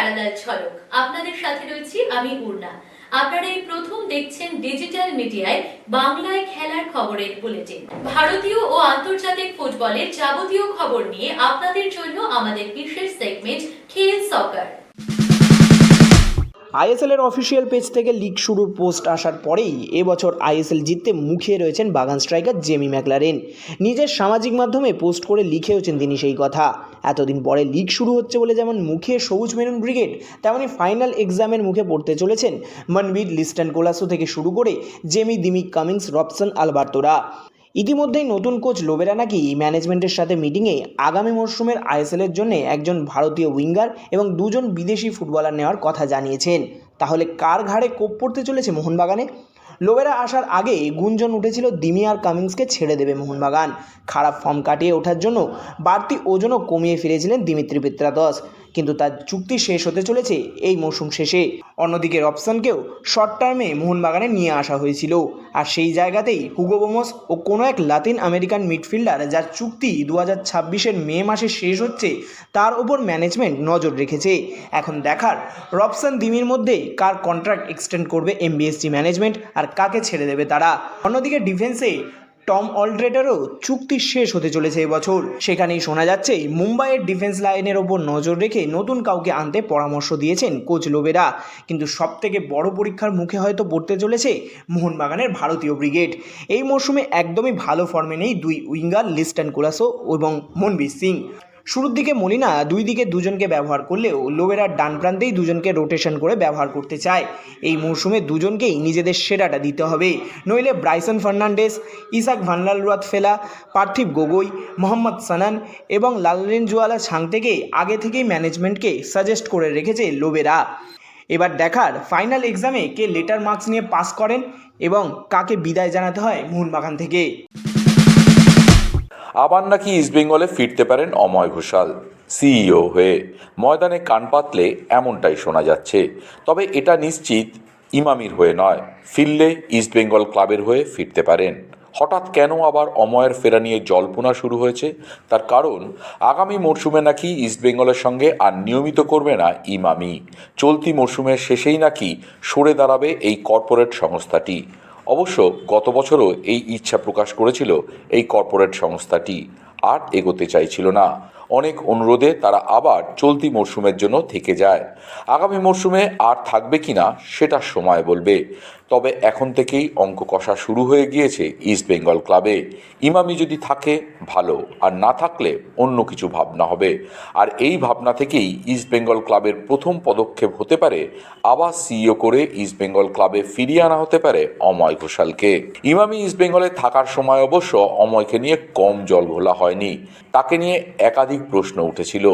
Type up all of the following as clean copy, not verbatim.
Parallel ঝলক। আপনাদের সাথে রয়েছি আমি উর্না। আপনারা এই প্রথম দেখছেন ডিজিটাল মিডিয়ায় বাংলায় খেলার খবরের বুলেটিন। ভারতীয় ও আন্তর্জাতিক ফুটবলের যাবতীয় খবর নিয়ে আপনাদের জন্য আমাদের বিশেষ সেগমেন্ট খেল সকার। আইএসএল এর অফিসিয়াল পেজ থেকে লিগ শুরুর পোস্ট আসার পরেই এবছর আইএসএল জিততে মুখিয়ে রয়েছেন বাগান স্ট্রাইকার জেমি ম্যাকলারেন। নিজের সামাজিক মাধ্যমে পোস্ট করে লিখেওছেন তিনি সেই কথা। এতদিন পরে লিগ শুরু হচ্ছে বলে যেমন মুখে সবুজ মেরুন ব্রিগেড, তেমনি ফাইনাল এক্সামের মুখে পড়তে চলেছেন মনবীর লিস্টন কোলাসো থেকে শুরু করে জেমি দিমিক কামিংস, রবসন আলবার্তোরা। ইতিমধ্যেই নতুন কোচ লোবেরা নাকি ম্যানেজমেন্টের সাথে মিটিংয়ে আগামী মরশুমের আইএসএলের জন্য একজন ভারতীয় উইঙ্গার এবং দুজন বিদেশি ফুটবলার নেওয়ার কথা জানিয়েছেন। তাহলে কার ঘাড়ে কোপ পড়তে চলেছে মোহনবাগানে? লোবেরা আসার আগে গুঞ্জন উঠেছিল দিমি আর কামিংসকে ছেড়ে দেবে মোহনবাগান। খারাপ ফর্ম কাটিয়ে ওঠার জন্য বাড়তি ওজনও কমিয়ে ফিরেছিলেন দিমিত্রি পেত্রাতস, কিন্তু তার চুক্তি শেষ হতে চলেছে এই মৌসুম শেষে। অন্যদিকে রবসনকেও শর্ট টার্মে মোহনবাগানে নিয়ে আসা হয়েছিল, আর সেই জায়গাতেই হুগো বোমস ও কোনো এক লাতিন আমেরিকান মিডফিল্ডার যার চুক্তি 2026-এর মে মাসে শেষ হচ্ছে তার ওপর ম্যানেজমেন্ট নজর রেখেছে। এখন দেখার রবসন দিমির মধ্যে কার কন্ট্রাক্ট এক্সটেন্ড করবে এমবিএসজি ম্যানেজমেন্ট আর কাকে ছেড়ে দেবে তারা। অন্যদিকে ডিফেন্সে টম অলড্রেডারও চুক্তি শেষ হতে চলেছে এবছর। সেখানেই শোনা যাচ্ছে মুম্বাইয়ের ডিফেন্স লাইনের ওপর নজর রেখে নতুন কাউকে আনতে পরামর্শ দিয়েছেন কোচ লোবেরা। কিন্তু সবথেকে বড় পরীক্ষার মুখে হয়তো পড়তে চলেছে মোহনবাগানের ভারতীয় ব্রিগেড। এই মরশুমে একদমই ভালো ফর্মে নেই দুই উইঙ্গার লিস্টন কোলাসো এবং মনবীর সিং। শুরুর দিকে মলিনা দুই দিকে দুজনকে ব্যবহার করলেও লোবেরার ডান প্রান্তেই দুজনকে রোটেশন করে ব্যবহার করতে চায়। এই মরশুমে দুজনকেই নিজেদের সেরাটা দিতে হবে, নইলে ব্রাইসন ফার্নান্ডেস, ইসাক ভানলালুয়াত ফেলা, পার্থিব গগৈ, মোহাম্মদ সানান এবং লালরেনজুয়ালা ছাং থেকে আগে থেকেই ম্যানেজমেন্টকে সাজেস্ট করে রেখেছে লোবেরা। এবার দেখার ফাইনাল এক্সামে কে লেটার মার্কস নিয়ে পাস করেন এবং কাকে বিদায় জানাতে হয় মোহনবাগান থেকে। আবার নাকি ইস্টবেঙ্গলে ফিরতে পারেন অময় ঘোষাল সিইও হয়ে। ময়দানে কান পাতলে এমনটাই শোনা যাচ্ছে, তবে এটা নিশ্চিত ইমামির হয়ে নয়, ফিরলে ইস্টবেঙ্গল ক্লাবের হয়ে ফিরতে পারেন। হঠাৎ কেন আবার অময়ের ফেরা নিয়ে জল্পনা শুরু হয়েছে? তার কারণ আগামী মরশুমে নাকি ইস্টবেঙ্গলের সঙ্গে আর নিয়মিত করবে না ইমামি। চলতি মরশুমের শেষেই নাকি সরে দাঁড়াবে এই কর্পোরেট সংস্থাটি। অবশ্য গত বছরও এই ইচ্ছা প্রকাশ করেছিল এই কর্পোরেট সংস্থাটি, আর এগোতে চাইছিল না। অনেক অনুরোধে তারা আবার চলতি মরশুমের জন্য থেকে যায়। আগামী মরশুমে আর থাকবে কিনা সেটা সময় বলবে। তবে এখন থেকেই অঙ্ক কষা শুরু হয়ে গিয়েছে ইস্টবেঙ্গল ক্লাবে। ইমামি যদি থাকে ভালো, আর না থাকলে অন্য কিছু ভাবনা হবে। আর এই ভাবনা থেকেই ইস্টবেঙ্গল ক্লাবের প্রথম পদক্ষেপ হতে পারে আবার সিইও করে ইস্টবেঙ্গল ক্লাবে ফিরিয়ে আনা হতে পারে অময় ঘোষালকে। ইমামি ইস্টবেঙ্গলে থাকার সময় অবশ্য অময়কে নিয়ে কম জল ঘোলা হয়নি। তাকে নিয়ে একাধিক প্রশ্ন উঠেছিল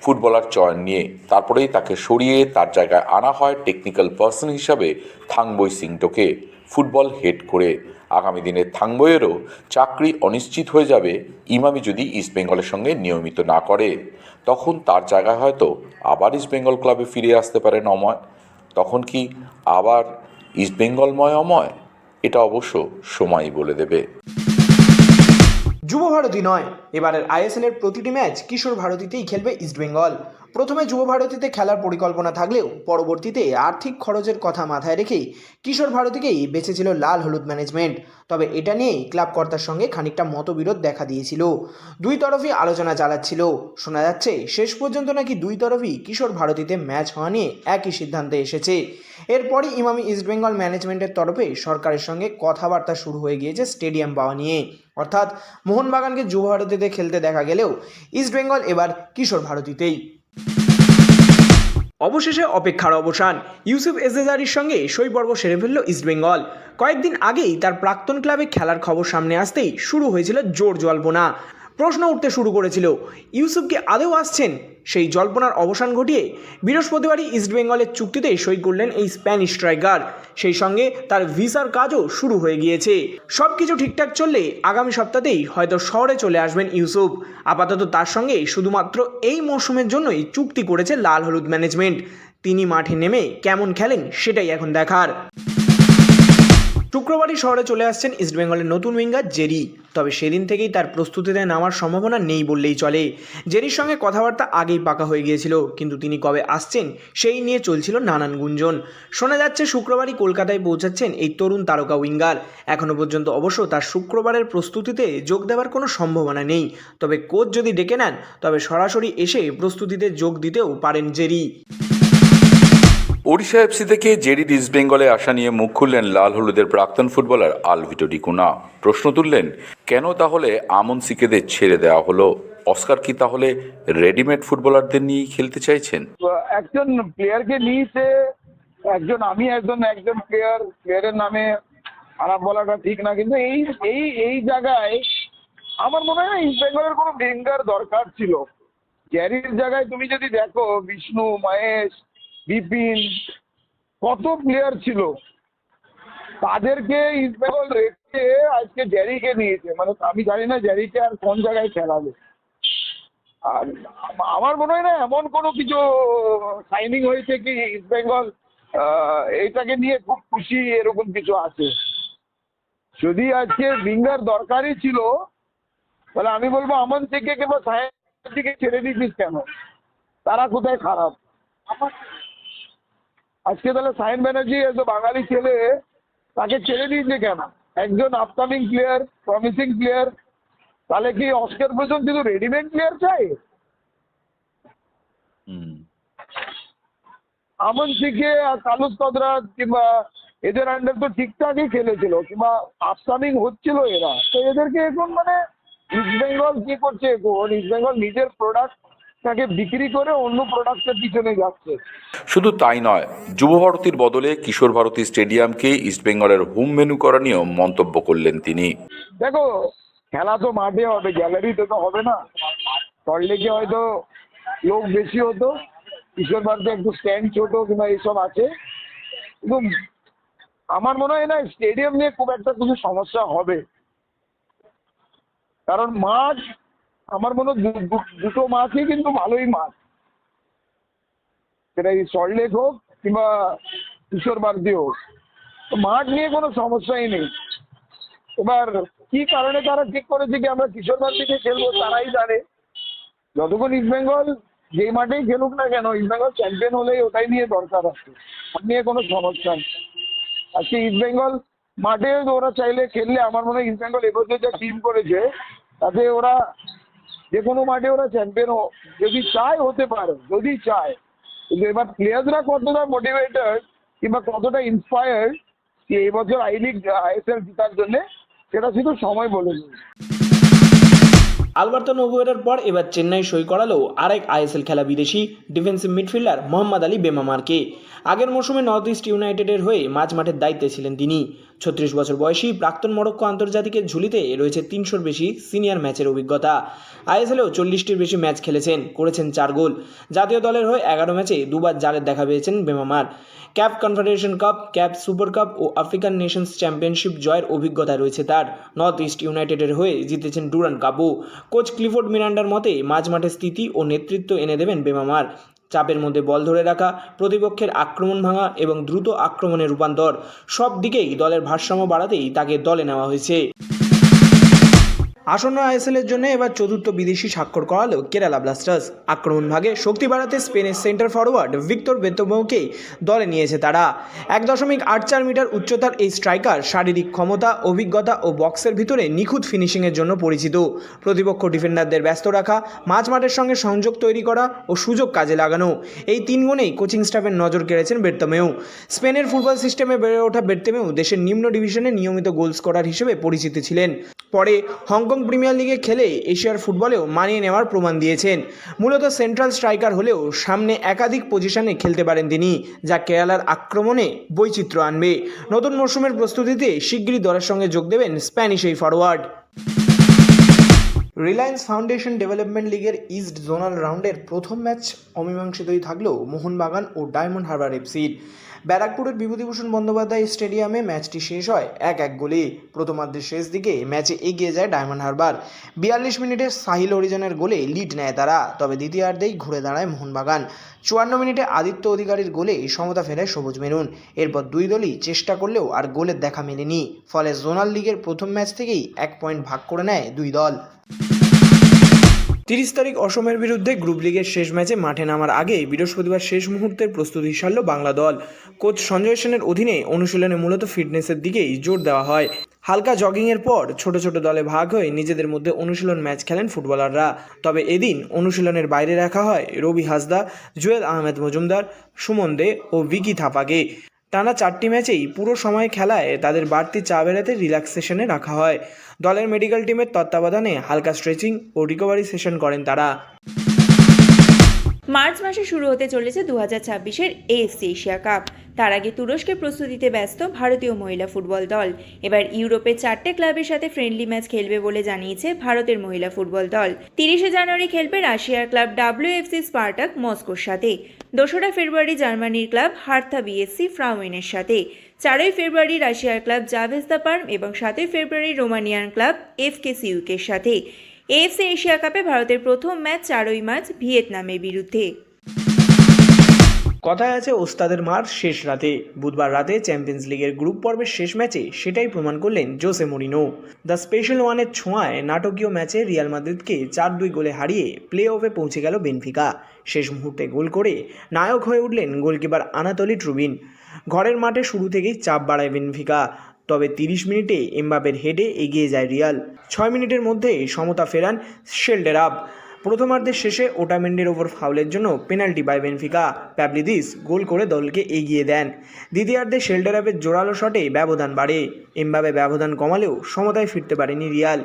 ফুটবলার চয়ন নিয়ে। তারপরেই তাকে সরিয়ে তার জায়গায় আনা হয় টেকনিক্যাল পার্সন হিসাবে থাংবই সিংটোকে ফুটবল হেড করে। আগামী দিনে থাংবইয়েরও চাকরি অনিশ্চিত হয়ে যাবে ইমামি যদি ইস্টবেঙ্গলের সঙ্গে নিয়মিত না করে। তখন তার জায়গায় হয়তো আবার ইস্টবেঙ্গল ক্লাবে ফিরে আসতে পারেন অময়। তখন কি আবার ইস্টবেঙ্গলময় অময়? এটা অবশ্য সময়ই বলে দেবে। যুব ভারতী নয়, এবারের আইএসএল এর প্রতিটি ম্যাচ কিশোর ভারতীতেই খেলবে ইস্টবেঙ্গল। প্রথমে যুব ভারতীতে খেলার পরিকল্পনা থাকলেও পরবর্তীতে আর্থিক খরচের কথা মাথায় রেখেই কিশোর ভারতীকেই বেছেছিল লাল হলুদ ম্যানেজমেন্ট। তবে এটা নিয়েই ক্লাব কর্তার সঙ্গে খানিকটা মতবিরোধ দেখা দিয়েছিল। দুই তরফই আলোচনা চালাচ্ছিল। শোনা যাচ্ছে শেষ পর্যন্ত নাকি দুই তরফই কিশোর ভারতীতে ম্যাচ হওয়া নিয়ে একই সিদ্ধান্তে এসেছে। এরপরই ইমামি ইস্টবেঙ্গল ম্যানেজমেন্টের তরফে সরকারের সঙ্গে কথাবার্তা শুরু হয়ে গিয়েছে স্টেডিয়াম পাওয়া নিয়ে। অর্থাৎ মোহনবাগানকে যুব ভারতীতে খেলতে দেখা গেলেও ইস্টবেঙ্গল এবার কিশোর ভারতীতেই। অবশেষে অপেক্ষার অবসান। ইউসুফ এজেজারির সঙ্গে সইপর্ব সেরে ফেলল ইস্টবেঙ্গল। কয়েকদিন আগেই তার প্রাক্তন ক্লাবে খেলার খবর সামনে আসতেই শুরু হয়েছিল জোর জল্পনা। প্রশ্ন উঠতে শুরু করেছিল ইউসুফ কি আদৌ আসছেন। সেই জল্পনার অবসান ঘটিয়ে বৃহস্পতিবারই ইস্টবেঙ্গলের চুক্তিতে সই করলেন এই স্প্যানিশ স্ট্রাইকার। সেই সঙ্গে তার ভিসার কাজও শুরু হয়ে গিয়েছে। সব কিছু ঠিকঠাক চললে আগামী সপ্তাহেই হয়তো শহরে চলে আসবেন ইউসুফ। আপাতত তার সঙ্গে শুধুমাত্র এই মৌসুমের জন্যই চুক্তি করেছে লাল হলুদ ম্যানেজমেন্ট। তিনি মাঠে নেমে কেমন খেলেন সেটাই এখন দেখার। শুক্রবারই শহরে চলে আসছেন ইস্টবেঙ্গলের নতুন উইঙ্গার জেরি। তবে সেদিন থেকেই তার প্রস্তুতিতে নামার সম্ভাবনা নেই বললেই চলে। জেরির সঙ্গে কথাবার্তা আগেই পাকা হয়ে গিয়েছিল, কিন্তু তিনি কবে আসছেন সেই নিয়ে চলছিল নানান গুঞ্জন। শোনা যাচ্ছে শুক্রবারই কলকাতায় পৌঁছাচ্ছেন এই তরুণ তারকা উইঙ্গার। এখনও পর্যন্ত অবশ্য তার শুক্রবারের প্রস্তুতিতে যোগ দেওয়ার কোনো সম্ভাবনা নেই। তবে কোচ যদি ডেকে নেন তবে সরাসরি এসে প্রস্তুতিতে যোগ দিতেও পারেন জেরি। ওড়িশা এফসি থেকে জেরির ইস্টবেঙ্গলে আসা নিয়ে মুখ খুললেন লাল হলুদের প্রাক্তন ফুটবলার আলভিটো ডিকুনা। প্রশ্ন তুললেন, কেন তাহলে আমন সিকেদের ছেড়ে দেওয়া হলো? অস্কার কি তাহলে রেডিমেড ফুটবলারদের নিয়েই খেলতে চাইছেন? একজন প্লেয়ারকে নিয়েছে, একজন প্লেয়ারের নামে খারাপ বলাটা ঠিক না, কিন্তু এই জায়গায় আমার মনে হয় না ইস্টবেঙ্গলের কোনো ভেঙ্গার দরকার ছিল। গ্যারির জায়গায় তুমি যদি দেখো, বিষ্ণু, মহেশ, বিপিন, কত প্লেয়ার ছিল, তাদেরকে ইস্টবেঙ্গল রেখে আজকে জ্যারিকে নিয়েছে। মানে আমি জানি না জ্যারিকে আর কোন জায়গায় খেলাবে। আর আমার মনে হয় না এমন কোনো কিছু সাইনিং হয়েছে কি ইস্টবেঙ্গল এইটাকে নিয়ে খুব খুশি, এরকম কিছু আছে। যদি আজকে উইঙ্গার দরকারই ছিল তাহলে আমি বলবো আমন থেকে কিংবা সাহেব থেকে ছেড়ে দিয়েছিস কেন? তারা কোথায় খারাপ? আজকে তাহলে সায়ন ব্যানার্জি এত বাঙালি ছেলে, তাকে ছেড়ে দিয়েছে কেন? একজন আপকামিং প্লেয়ার, প্রমিসিং প্লেয়ার, তাহলে কি অস্কার পর্যন্ত শুধু রেডিমেড প্লেয়ার চাই? আমন সিংকে আর কালুস কদরাত কিংবা এদের আন্ডার তো ঠিকঠাকই খেলেছিল, কিংবা আপকামিং হচ্ছিল এরা, তো এদেরকে এখন মানে ইস্টবেঙ্গল কি করছে? এখন ইস্টবেঙ্গল নিজের প্রোডাক্টটাকে বিক্রি করে অন্য প্রোডাক্টের পিছনে যাচ্ছে। শুধু তাই নয়, যুব ভারতীর বদলে কিশোর ভারতী স্টেডিয়ামকে ইস্টবেঙ্গলের হোম ভেন্যু করা নিয়েও মন্তব্য করলেন তিনি। দেখো, খেলা তো মাঠে হবে, গ্যালারিতে তো হবে না। সল্টলেকে হয়তো লোক বেশি হতো, কিশোর ভারতী একটু স্ট্যান্ড ছোট কিংবা এইসব আছে, কিন্তু আমার মনে হয় না স্টেডিয়াম নিয়ে খুব একটা কিছু সমস্যা হবে। কারণ মাঠ, আমার মনে হয় দুটো মাঠই কিন্তু ভালোই মাঠ, সেটা এই সল্টলেক হোক কিংবা কিশোর ভারতী হোক, তো মাঠ নিয়ে কোনো সমস্যাই নেই। এবার কি কারণে তারা ঠিক করেছে কি আমরা কিশোর ভারতীতে খেলবো তারাই জানে। যতক্ষণ ইস্টবেঙ্গল যেই মাঠেই খেলুক না কেন, ইস্টবেঙ্গল চ্যাম্পিয়ন হলেই ওটাই নিয়ে দরকার আছে, নিয়ে কোনো সমস্যা নেই। আজকে ইস্টবেঙ্গল মাঠে ওরা চাইলে খেললে, আমার মনে হয় ইস্টবেঙ্গল এবছর যা টিম করেছে তাতে ওরা যে কোনো মাঠে ওরা চ্যাম্পিয়ন যদি চায় হতে পারে, যদি চায়। কিন্তু এবার প্লেয়ার্সরা কতটা মোটিভেটেড কিংবা কতটা ইন্সপায়ার্ড এই বছর আই লিগ আইএসএল জেতার জন্য, সেটা শুধু সময় বলে দেবে। আলবার্তো নোগুয়েরার পর এবার চেন্নাই সই করালো আরেক আইএসএল খেলা বিদেশি ডিফেন্সিভ মিডফিল্ডার মোহাম্মদ আলী বেমামারকে। আগের মৌসুমে নর্থ ইস্ট ইউনাইটেডের হয়ে মাঝমাঠের দায়িত্বে ছিলেন তিনি। 36 বছর বয়সী প্রাক্তন মরক্কো আন্তর্জাতিকের ঝুলিতে রয়েছে 300-র বেশি সিনিয়র ম্যাচের অভিজ্ঞতা। আইএসএলেও 40টির বেশি ম্যাচ খেলেছেন, করেছেন 4 গোল। জাতীয় দলের হয়ে 11 ম্যাচে 2 বার জালের দেখা পেয়েছেন বেমামার। Cap confederation cup, cap super cup ও আফ্রিকান নেশনস চ্যাম্পিয়নশিপ জয়ের অভিজ্ঞতা রয়েছে তার। নর্থ ইস্ট ইউনাইটেডের হয়ে জিতেছেন ডুরান্ড কাপও। কোচ ক্লিফোর্ড মিরান্ডার মতে মাঝমাঠে স্থিতি ও নেতৃত্ব এনে দেবেন বেমামার। চাপের মধ্যে বল ধরে রাখা, প্রতিপক্ষের আক্রমণ ভাঙা এবং দ্রুত আক্রমণে রূপান্তর, সব দিকেই দলের ভারসাম্য বাড়াতেই তাকে দলে নেওয়া হয়েছে। আসন্ন আইএসএলের জন্য এবার চতুর্থ বিদেশি স্বাক্ষর করালো কেরালা ব্লাস্টার্স। আক্রমণ ভাগে শক্তি বাড়াতে স্পেনের সেন্টার ফরওয়ার্ড ভিক্টর বেতোমোকে দলে নিয়েছে তারা। 1.84 মিটার উচ্চতার এই স্ট্রাইকার শারীরিক ক্ষমতা, অভিজ্ঞতা ও বক্সের ভিতরে নিখুঁত ফিনিশিংয়ের জন্য পরিচিত। প্রতিপক্ষ ডিফেন্ডারদের ব্যস্ত রাখা, মাঝমাঠের সঙ্গে সংযোগ তৈরি করা ও সুযোগ কাজে লাগানো, এই 3 গুণেই কোচিং স্টাফের নজর কেড়েছেন বের্তোমেও। স্পেনের ফুটবল সিস্টেমে বেড়ে ওঠা বের্তোমেও দেশের নিম্ন ডিভিশনে নিয়মিত গোল স্কোরার হিসেবে পরিচিত ছিলেন। পরে হংকং প্রিমিয়ার লিগে খেলে এশিয়ার ফুটবলেও মানিয়ে নেওয়ার প্রমাণ দিয়েছেন। মূলত সেন্ট্রাল স্ট্রাইকার হলেও সামনে একাধিক পজিশনে খেলতে পারেন তিনি, যা কেরালার আক্রমণে বৈচিত্র্য আনবে। নতুন মরশুমের প্রস্তুতিতে শিগগিরই দলের সঙ্গে যোগ দেবেন স্প্যানিশ এই ফরওয়ার্ড। রিলায়েন্স ফাউন্ডেশন ডেভেলপমেন্ট লিগের ইস্ট জোনাল রাউন্ডের প্রথম ম্যাচ অমীমাংসিতই থাকলেও মোহনবাগান ও ডায়মন্ড হারবার এফসির। ব্যারাকপুরের বিভূতিভূষণ বন্দ্যোপাধ্যায় স্টেডিয়ামে ম্যাচটি শেষ হয় 1-1 গোলে। প্রথমার্ধের শেষ দিকে ম্যাচে এগিয়ে যায় ডায়মন্ড হারবার। 42 মিনিটে সাহিল হরিজনের গোলে লিড নেয় তারা, তবে দ্বিতীয়ার্ধেই ঘুরে দাঁড়ায় মোহনবাগান। 54 মিনিটে আদিত্য অধিকারীর গোলে সমতা ফেরায় সবুজ মেরুন। এরপর দুই দলই চেষ্টা করলেও আর গোলের দেখা মেলেনি, ফলে জোনাল লিগের প্রথম ম্যাচ থেকেই 1 পয়েন্ট ভাগ করে নেয় দুই দল। 30 তারিখ অসমের বিরুদ্ধে গ্রুপ লিগের শেষ ম্যাচে মাঠে নামার আগে বৃহস্পতিবার শেষ মুহূর্তের প্রস্তুতি সারল বাংলা দল। কোচ সঞ্জয় সেনের অধীনে অনুশীলনে মূলত ফিটনেসের দিকেই জোর দেওয়া হয়। হালকা জগিংয়ের পর ছোট ছোট দলে ভাগ হয়ে নিজেদের মধ্যে অনুশীলন ম্যাচ খেলেন ফুটবলাররা। তবে এদিন অনুশীলনের বাইরে রাখা হয় রবি হাসদা, জুয়েল আহমেদ মজুমদার, সুমন দে ও ভিকি থাপাকে। টানা 4টি ম্যাচেই পুরো সময় খেলায় তাদের বাড়তি চাপ এড়াতে রিল্যাক্সেশনে রাখা হয়। দলের মেডিকেল টিমের তত্ত্বাবধানে হালকা স্ট্রেচিং ও রিকভারি সেশন করেন তারা। মার্চ মাসে শুরু হতে চলেছে 2026-এর AFC এশিয়া কাপ। তার আগে তুরস্কের প্রস্তুতিতে ব্যস্ত ভারতীয় মহিলা ফুটবল দল। এবার ইউরোপের 4টে ক্লাবের সাথে ফ্রেন্ডলি ম্যাচ খেলবে বলে জানিয়েছে ভারতের মহিলা ফুটবল দল। 30শে জানুয়ারি খেলবে রাশিয়ার ক্লাব WFC স্পার্টাক মস্কোর সাথে। 2রা ফেব্রুয়ারি জার্মানির ক্লাব হার্থা BSC ফ্রাউয়েনের সাথে। 4ই ফেব্রুয়ারি রাশিয়ার ক্লাব জাভেজদা পার্ম এবং 7ই ফেব্রুয়ারি রোমানিয়ান ক্লাব FK সিউকের সাথে। AFC এশিয়া কাপে ভারতের প্রথম ম্যাচ 4ই মার্চ ভিয়েতনামের বিরুদ্ধে। কথায় আছে ওস্তাদের মার শেষ রাতে। বুধবার রাতে চ্যাম্পিয়ন্স লিগের গ্রুপ পর্বের শেষ ম্যাচে সেটাই প্রমাণ করলেন জোসে মরিনো। দ্য স্পেশাল ওয়ানের ছোঁয়ায় নাটকীয় ম্যাচে রিয়াল মাদ্রিদকে 4-2 গোলে হারিয়ে প্লে অফে পৌঁছে গেল বেনফিকা। শেষ মুহূর্তে গোল করে নায়ক হয়ে উঠলেন গোলকিপার আনাতোলি ট্রুবিন। ঘরের মাঠে শুরু থেকেই চাপ বাড়ায় বেনফিকা, তবে 30 মিনিটে এমবাপের হেডে এগিয়ে যায় রিয়াল। 6 মিনিটের মধ্যে সমতা ফেরান শেলডেরাব। প্রথমার্ধের শেষে ওটামেন্ডের ওপর ফাউলের জন্য পেনাল্টি পায় বেনফিকা। প্যাবলিদিস গোল করে দলকে এগিয়ে দেন। দ্বিতীয়ার্ধে শেলডেরাবের জোরালো শটে ব্যবধান বাড়ে। এমবাপে ব্যবধান কমালেও সমতায় ফিরতে পারেনি রিয়াল।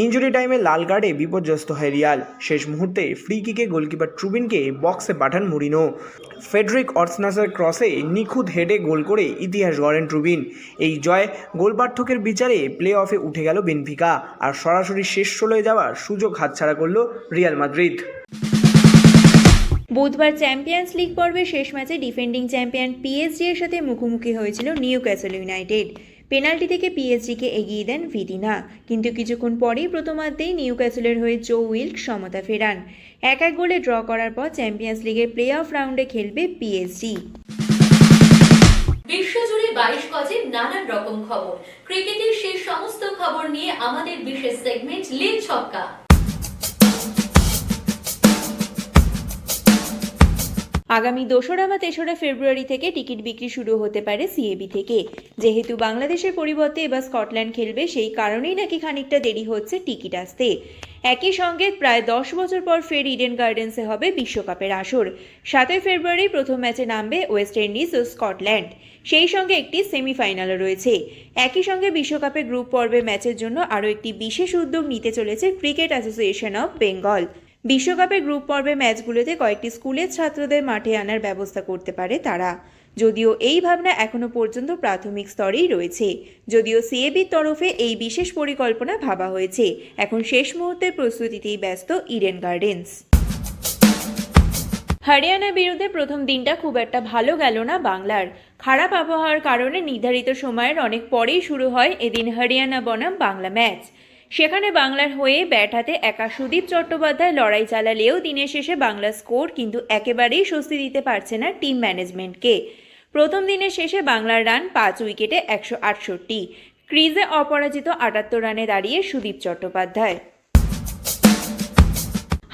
ইনজুরি টাইমে লাল কার্ডে বিপর্যস্ত হয় রিয়াল। শেষ মুহূর্তে ফ্রি কিকে গোলকিপার ট্রুবিনকে বক্সে পাঠান মরিনো। ফেডরিক অর্সনাসের ক্রসে নিখুঁত হেডে গোল করে ইতিহাস গড়েন ট্রুবিন। এই জয় গোল পার্থক্যের বিচারে প্লে অফে উঠে গেল বেনফিকা, আর সরাসরি শেষ 16-এ যাওয়ার সুযোগ হাতছাড়া করল রিয়াল মাদ্রিদ। বুধবার চ্যাম্পিয়ন্স লিগ পর্বের শেষ ম্যাচে ডিফেন্ডিং চ্যাম্পিয়ন PSG এর সাথে মুখোমুখি হয়েছিল নিউক্যাসল ইউনাইটেড। পেনাল্টি থেকে PSG-কে এগিয়ে দেন ভিতিনা, কিন্তু কিছুক্ষণ পরেই প্রথমার্ধেই নিউক্যাসলের হয়ে জো উইল্ক সমতা ফেরান। 1-1 গোলে ড্র করার পর চ্যাম্পিয়ন্স লিগের প্লে অফ রাউন্ডে খেলবে PSG। বিশ্বজুড়ে 22 গজে নানান রকম খবর। ক্রিকেটের সেই সমস্ত খবর নিয়ে আমাদের বিশেষ সেগমেন্ট লিগ ছক্কা। আগামী 2রা বা 3রা ফেব্রুয়ারি থেকে টিকিট বিক্রি শুরু হতে পারে CAB থেকে। যেহেতু বাংলাদেশের পরিবর্তে এবার স্কটল্যান্ড খেলবে, সেই কারণেই নাকি খানিকটা দেরি হচ্ছে টিকিট আসতে। একই সঙ্গে প্রায় 10 বছর পর ফের ইডেন গার্ডেন্সে হবে বিশ্বকাপের আসর। 7ই ফেব্রুয়ারি প্রথম ম্যাচে নামবে ওয়েস্ট ইন্ডিজ ও স্কটল্যান্ড। সেই সঙ্গে একটি সেমিফাইনালও রয়েছে। একই সঙ্গে বিশ্বকাপের গ্রুপ পর্বে ম্যাচের জন্য আরও একটি বিশেষ উদ্যোগ নিতে চলেছে ক্রিকেট অ্যাসোসিয়েশন অফ বেঙ্গল। বিশ্বকাপের গ্রুপ পর্বে ম্যাচগুলোতে কয়েকটি স্কুলের ছাত্রদের মাঠে আনার ব্যবস্থা করতে পারে তারা। যদিও এই ভাবনা এখনও পর্যন্ত প্রাথমিক স্তরেই রয়েছে। যদিও CAB'র তরফে এই বিশেষ পরিকল্পনা ভাবা হয়েছে। এখন শেষ মুহূর্তের প্রস্তুতিতেই ব্যস্ত ইডেন গার্ডেন্স। হরিয়ানার বিরুদ্ধে প্রথম দিনটা খুব একটা ভালো গেল না বাংলার। খারাপ আবহাওয়ার কারণে নির্ধারিত সময়ের অনেক পরেই শুরু হয় এদিন হরিয়ানা বনাম বাংলা ম্যাচ। সেখানে বাংলার হয়ে ব্যাট হাতে একা সুদীপ চট্টোপাধ্যায় লড়াই চালালেও দিনের শেষে বাংলার স্কোর কিন্তু একেবারেই স্বস্তি দিতে পারছে না টিম ম্যানেজমেন্টকে। প্রথম দিনের শেষে বাংলার রান 5 উইকেটে 168। ক্রিজে অপরাজিত 78 রানে দাঁড়িয়ে সুদীপ চট্টোপাধ্যায়।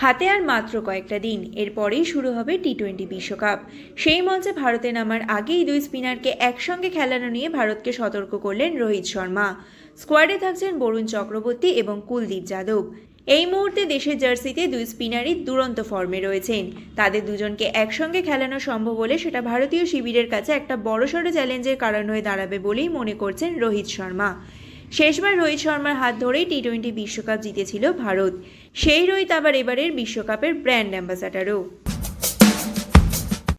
হাতে আর মাত্র কয়েকটা দিন, এরপরেই শুরু হবে T20 বিশ্বকাপ। সেই মঞ্চে ভারতে নামার আগেই দুই স্পিনারকে একসঙ্গে খেলানো নিয়ে ভারতকে সতর্ক করলেন রোহিত শর্মা। স্কোয়াডে থাকছেন বরুণ চক্রবর্তী এবং কুলদীপ যাদব। এই মুহূর্তে দেশের জার্সিতে দুই স্পিনারই দুরন্ত ফর্মে রয়েছেন। তাদের দুজনকে একসঙ্গে খেলানো সম্ভব হলে সেটা ভারতীয় শিবিরের কাছে একটা বড়সড় চ্যালেঞ্জের কারণ হয়ে দাঁড়াবে বলেই মনে করছেন রোহিত শর্মা। শেষবার রোহিত শর্মার হাত ধরেই T20 বিশ্বকাপ জিতেছিল ভারত। সেই রোহিত আবার এবারের বিশ্বকাপের ব্র্যান্ড অ্যাম্বাসাডারও।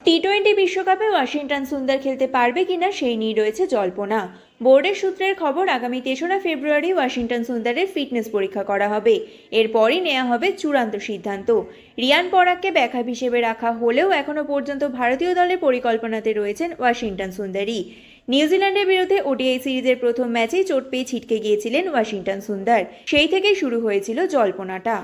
T20 বিশ্বকাপে ওয়াশিংটন সুন্দর খেলতে পারবে কিনা সেই নিয়ে রয়েছে জল্পনা। বোর্ডের সূত্রের খবর, আগামী 3রা ফেব্রুয়ারি ওয়াশিংটন সুন্দরের ফিটনেস পরীক্ষা করা হবে। এরপরই নেওয়া হবে চূড়ান্ত সিদ্ধান্ত। রিয়ান পরাগকে ব্যাকআপ হিসেবে রাখা হলেও এখনও পর্যন্ত ভারতীয় দলের পরিকল্পনাতে রয়েছেন ওয়াশিংটন সুন্দরই। নিউজিল্যান্ডের বিরুদ্ধে ওডিআই সিরিজের প্রথম ম্যাচেই চোট পেয়ে ছিটকে গিয়েছিলেন ওয়াশিংটন সুন্দর। সেই থেকেই শুরু হয়েছিল জল্পনাটা।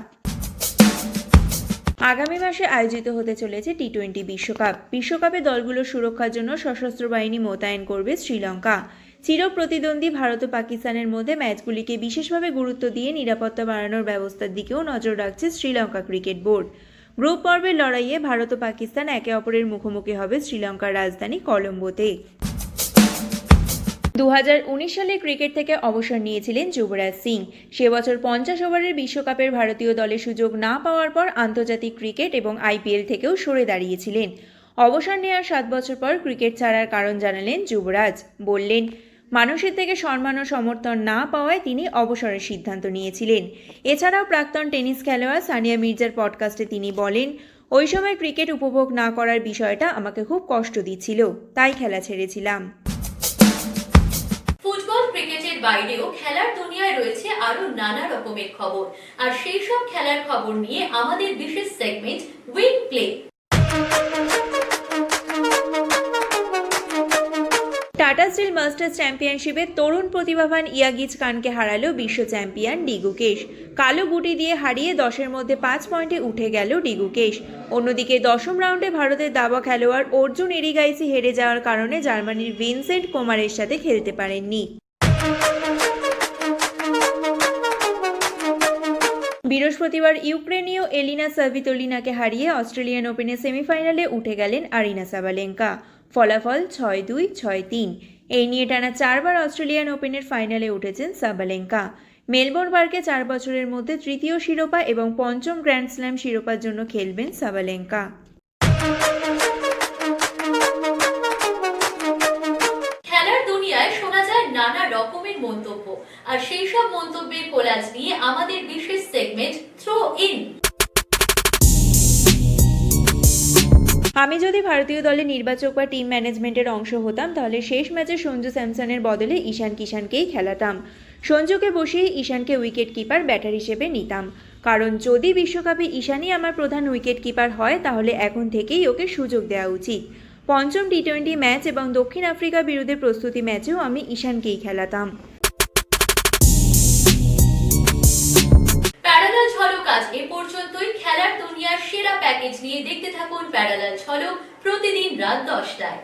আগামী মাসে আয়োজিত হতে চলেছে টি-20 বিশ্বকাপ। বিশ্বকাপে দলগুলোর সুরক্ষার জন্য সশস্ত্র বাহিনী মোতায়েন করবে শ্রীলঙ্কা। চিরপ্রতিদ্বন্দ্বী ভারত ও পাকিস্তানের মধ্যে ম্যাচগুলিকে বিশেষভাবে গুরুত্ব দিয়ে নিরাপত্তা বাড়ানোর ব্যবস্থার দিকেও নজর রাখছে শ্রীলঙ্কা ক্রিকেট বোর্ড। গ্রুপ পর্বের লড়াইয়ে ভারত ও পাকিস্তান একে অপরের মুখোমুখি হবে শ্রীলঙ্কার রাজধানী কলম্বোতে। 2019 সালে ক্রিকেট থেকে অবসর নিয়েছিলেন যুবরাজ সিং। সে বছর 50 ওভারের বিশ্বকাপের ভারতীয় দলে সুযোগ না পাওয়ার পর আন্তর্জাতিক ক্রিকেট এবং আইপিএল থেকেও সরে দাঁড়িয়েছিলেন। অবসর নেওয়ার 7 বছর পর ক্রিকেট ছাড়ার কারণ জানালেন যুবরাজ। বললেন, মানুষের থেকে সম্মান ও সমর্থন না পাওয়ায় তিনি অবসরের সিদ্ধান্ত নিয়েছিলেন। এছাড়াও প্রাক্তন টেনিস খেলোয়াড় সানিয়া মির্জার পডকাস্টে তিনি বলেন, ওই সময় ক্রিকেট উপভোগ না করার বিষয়টা আমাকে খুব কষ্ট দিচ্ছিল, তাই খেলা ছেড়েছিলাম। ফুটবল ক্রিকেটের বাইরেও খেলার দুনিয়ায় রয়েছে আরো নানা রকমের খবর, আর সেই সব খেলার খবর নিয়ে আমাদের বিশেষ segment wing play. Tata steel masters চ্যাম্পিয়নশিপে তরুণ প্রতিভাবান ইয়াগিজ খানকে হারালো বিশ্ব চ্যাম্পিয়ন ডি গুকেশ। কালো গুটি দিয়ে হারিয়ে 10-এর মধ্যে 5 পয়েন্টে উঠে গেল ডি গুকেশ। অন্যদিকে 10ম রাউন্ডে ভারতের দাবা খেলোয়াড় অর্জুন এরিগাইসি হেরে যাওয়ার কারণে জার্মানির ভিনসেন্ট কোমারের সাথে খেলতে পারেননি। বৃহস্পতিবার ইউক্রেনীয় এলিনা সাভিতোলিনাকে হারিয়ে অস্ট্রেলিয়ান ওপেনের সেমিফাইনালে উঠে গেলেন আরিনা সাবালেঙ্কা। ফলাফল 6-2, 6-3। এই নিয়ে টানা 4বার অস্ট্রেলিয়ান ওপেনের ফাইনালে উঠেছেন সাবালেঙ্কা। মেলবোর্ন পার্কে 4 বছরের মধ্যে তৃতীয় শিরোপা এবং 5ম গ্র্যান্ড স্ল্যাম শিরোপার জন্য খেলবেন সাবালেঙ্কা। খেলার দুনিয়ায় শোনা যায় নানা রকমের মন্তব্য, আর সেই সব মন্তব্যের কোলাজ নিয়ে আমাদের বিশেষ সেগমেন্ট থ্রো ইন। আমি যদি ভারতীয় দলে নির্বাচক বা টিম ম্যানেজমেন্টের অংশ হতাম, তাহলে শেষ ম্যাচে সঞ্জু স্যামসনের বদলে ঈশান কিষানকেই খেলাতাম। সঞ্জুকে বসিয়ে ঈশানকে উইকেট কিপার ব্যাটার হিসেবে নিতাম, কারণ যদি বিশ্বকাপে ঈশানই আমার প্রধান উইকেট কিপার হয়, তাহলে এখন থেকেই ওকে সুযোগ দেওয়া উচিত। 5ম টি-20 ম্যাচ এবং দক্ষিণ আফ্রিকার বিরুদ্ধে প্রস্তুতি ম্যাচেও আমি ঈশানকেই খেলাতাম। প্যারালাল ঝলক আজ এ পর্যন্তই। খেলার দুনিয়ার সেরা প্যাকেজ নিয়ে দেখতে থাকুন প্যারালাল ঝলক প্রতিদিন রাত 10টায়।